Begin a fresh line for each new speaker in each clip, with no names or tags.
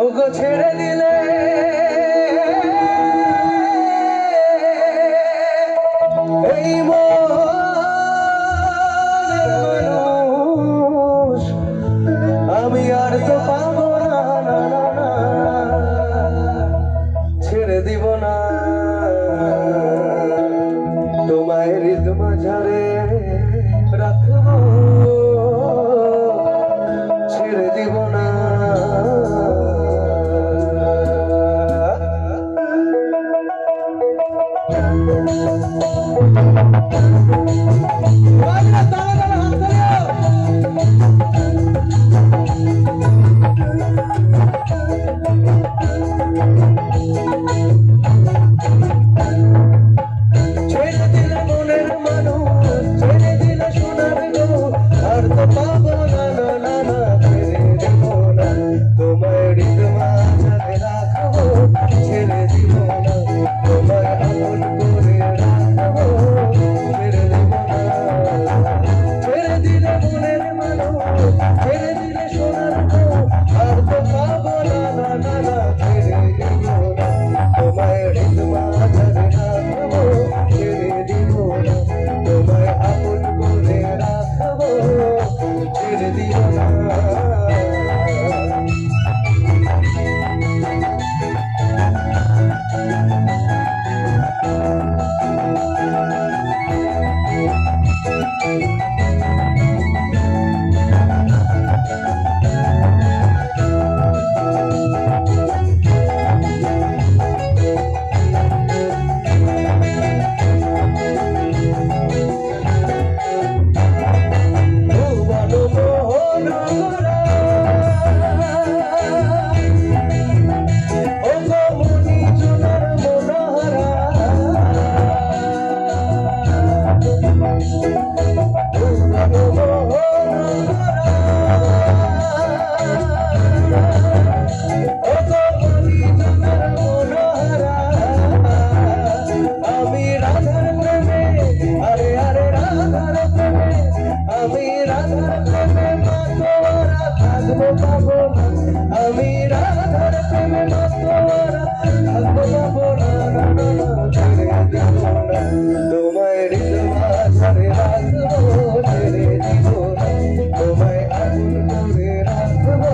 ওগো ছেড়ে দিলে এই মানুষ আমি আর তো পাবো না, না, না, না, ছেড়ে দিব না তোমায় হৃদ মাঝারে রাখবো, ছেড়ে দিব না। ছেড়ে দিলে মনের মানুষ, ছেড়ে দিলে সোনার গো, আর তো পাবো না, না, না, না, ছেড়ে দিব না তোমায় হৃদ মাঝারে রাখবো, ছেড়ে দিব না তোমায় আপন করে রাখবো, ছেড়ে দিব না। ছেড়ে দিলে মনের মানুষ, ছেড়ে দিলে সোনার গো, আর তো পাবো না, না, না, না, ছেড়ে দিব না তোমায় হৃদ মাঝারে রাখবো, ছেড়ে দিব না তোমায় আপন করে রাখবো, ছেড়ে দিব না। আমি রাধার প্রেমে মাতোয়ারা থাকবো পাবো না, না, না, না, ছেড়ে দিব না তোমায় হৃদ মাঝারে রাখবো, ছেড়ে দিব না তোমায় আপন করে রাখবো,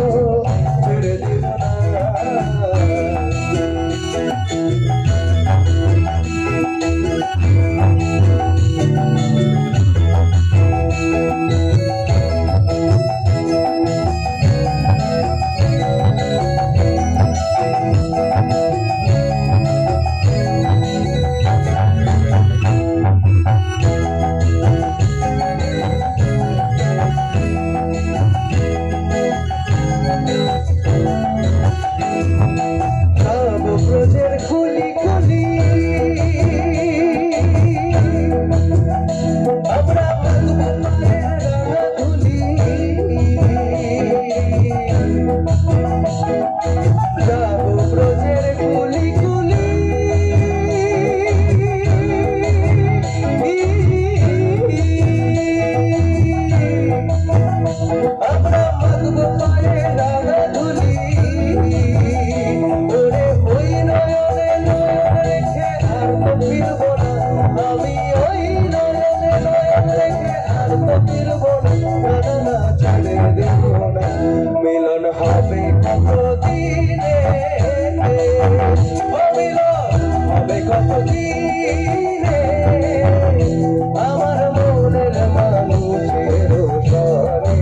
ছেড়ে দিব না। মিলন হবে কতদিনে, মিলন হবে কতদিনে আমার মনের মানুষের সরে,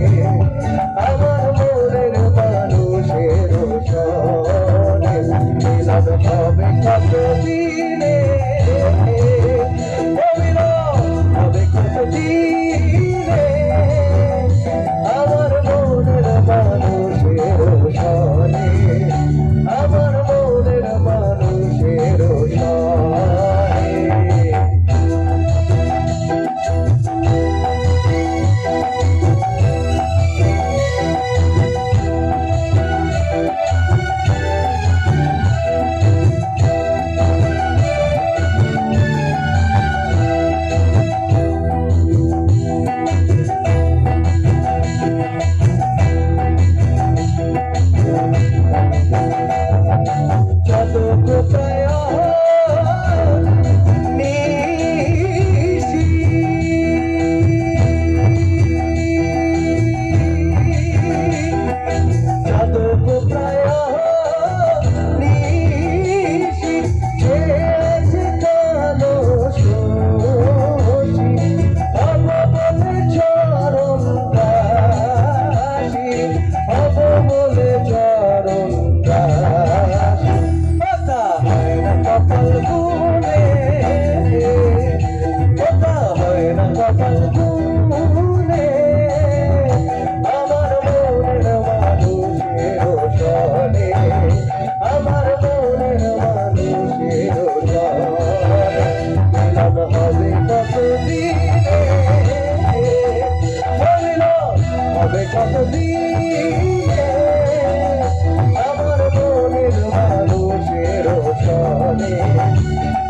আমার মনের মানুষের সরে মিলন হবে কতদিনে, মিলন হবে কতদিনে আমার মনের মানুষের সরে, আমার মনের মানুষের সরে। বলে চরণ দাস কথা হয় না কপাল গুনে কথা হয় না কপাল গুনে আমার মনের মানুষের সনে আমার মনের মানুষের সনে মিলন হবে কতদিনে হবে কতদিনে আমার মনের মানুষের সনে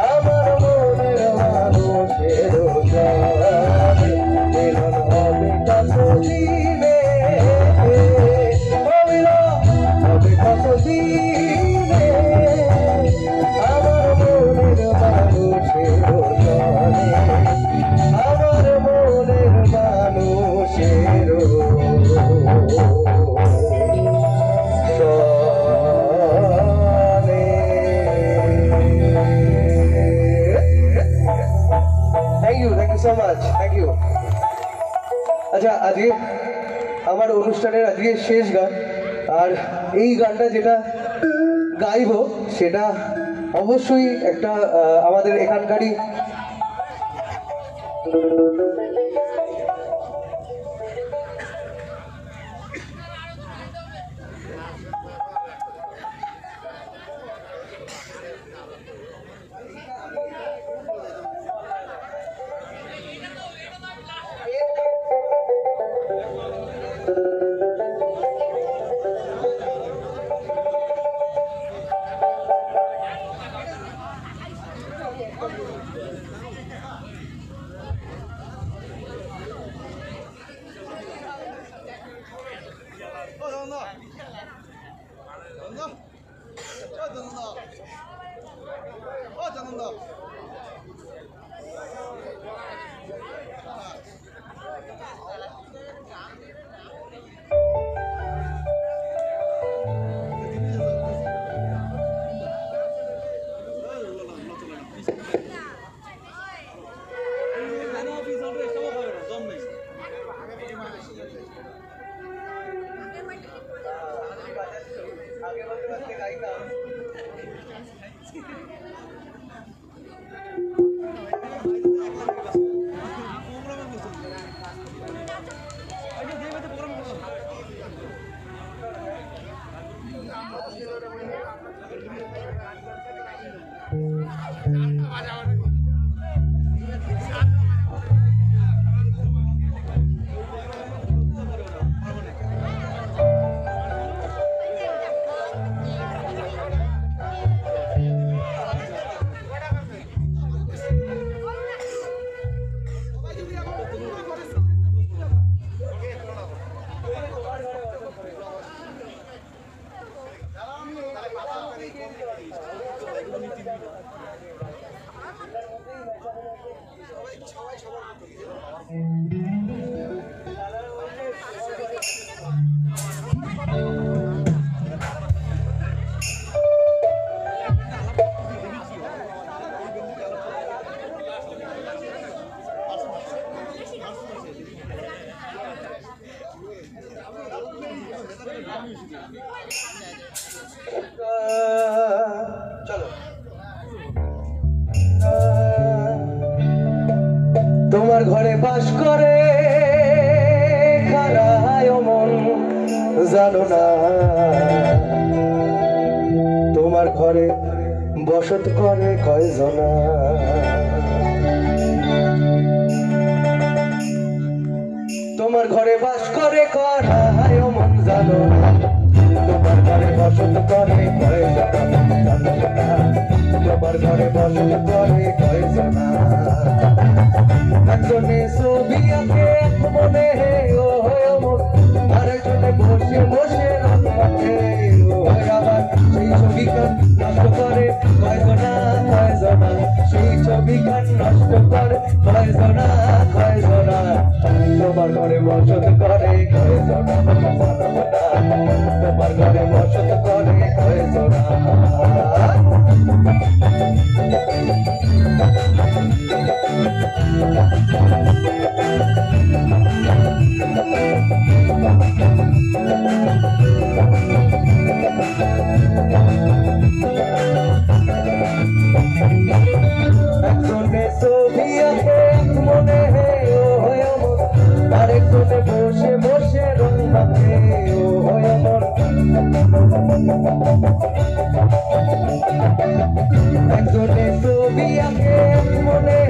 আমার মনের মানুষের সনে মিলন হবে কতদিনে হবে কতদিনে আমার মনের মানুষের সনে আমার মনের মানুষের Thank you so much. Thank you. আচ্ছা আজকে আমার অনুষ্ঠানের আজকে শেষ গান আর এই গানটা যেটা গাইবো সেটা অবশ্যই একটা আমাদের এখানকারই তোমার ঘরে বাস করে খারায় মন জানো না তোমার ঘরে বসত করে কয়জনা তোমার ঘরে বাস করে খারায় মন জানো না তোমার ঘরে বসত করে কয়জনা তোমার ঘরে বসত করে কয়জনা একজনে ছবি আঁকে মনে ও আরেকজনে বসে বসে আবার সেই ছবিখান নষ্ট করে কয়জনা কয়জনা সেই ছবিখান নষ্ট করে কয়জনা কয়জনা তোমার ঘরে বসত করে কয়জনা তোমার ঘরে বসত করে কয়জনা একজনে ছবি আঁকে মনে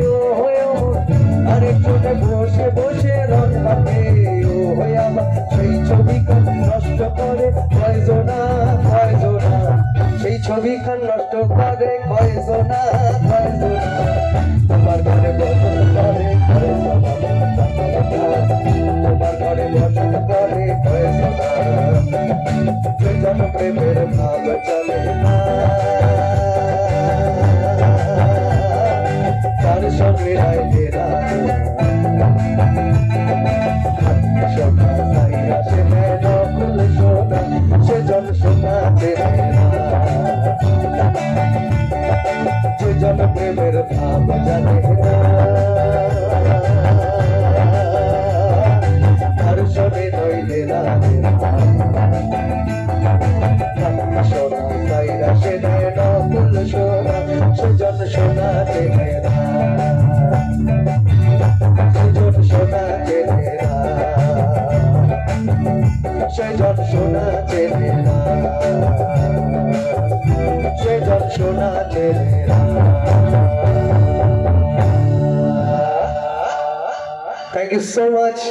ও হয়ে আরেকজনে বসে বসে রং মাখে ও হয়ে আমার সেই ছবিখান নষ্ট করে কয়জনা কয়জনা সেই ছবিখান নষ্ট করে কয়জনা কয়জনা তোমার ঘরে বসত করে কয়জনা তোমার ঘরে বসত করে কয়জনা সেজন প্রেমের ভাব চলে না তার সঙ্গে রায় তেরা সোনা সাইরা সে নকুল সোনা সেজন সোনা তেরা সেজন প্রেমের ভাব জানে না তার সঙ্গে নইলে না সোনা সাইরা সে নকুল সোনা সেজন সোনা তেরা সেজন সোনা তেরা সেজন সোনা তেরা সেজন সোনা তেরা। Thank you so much.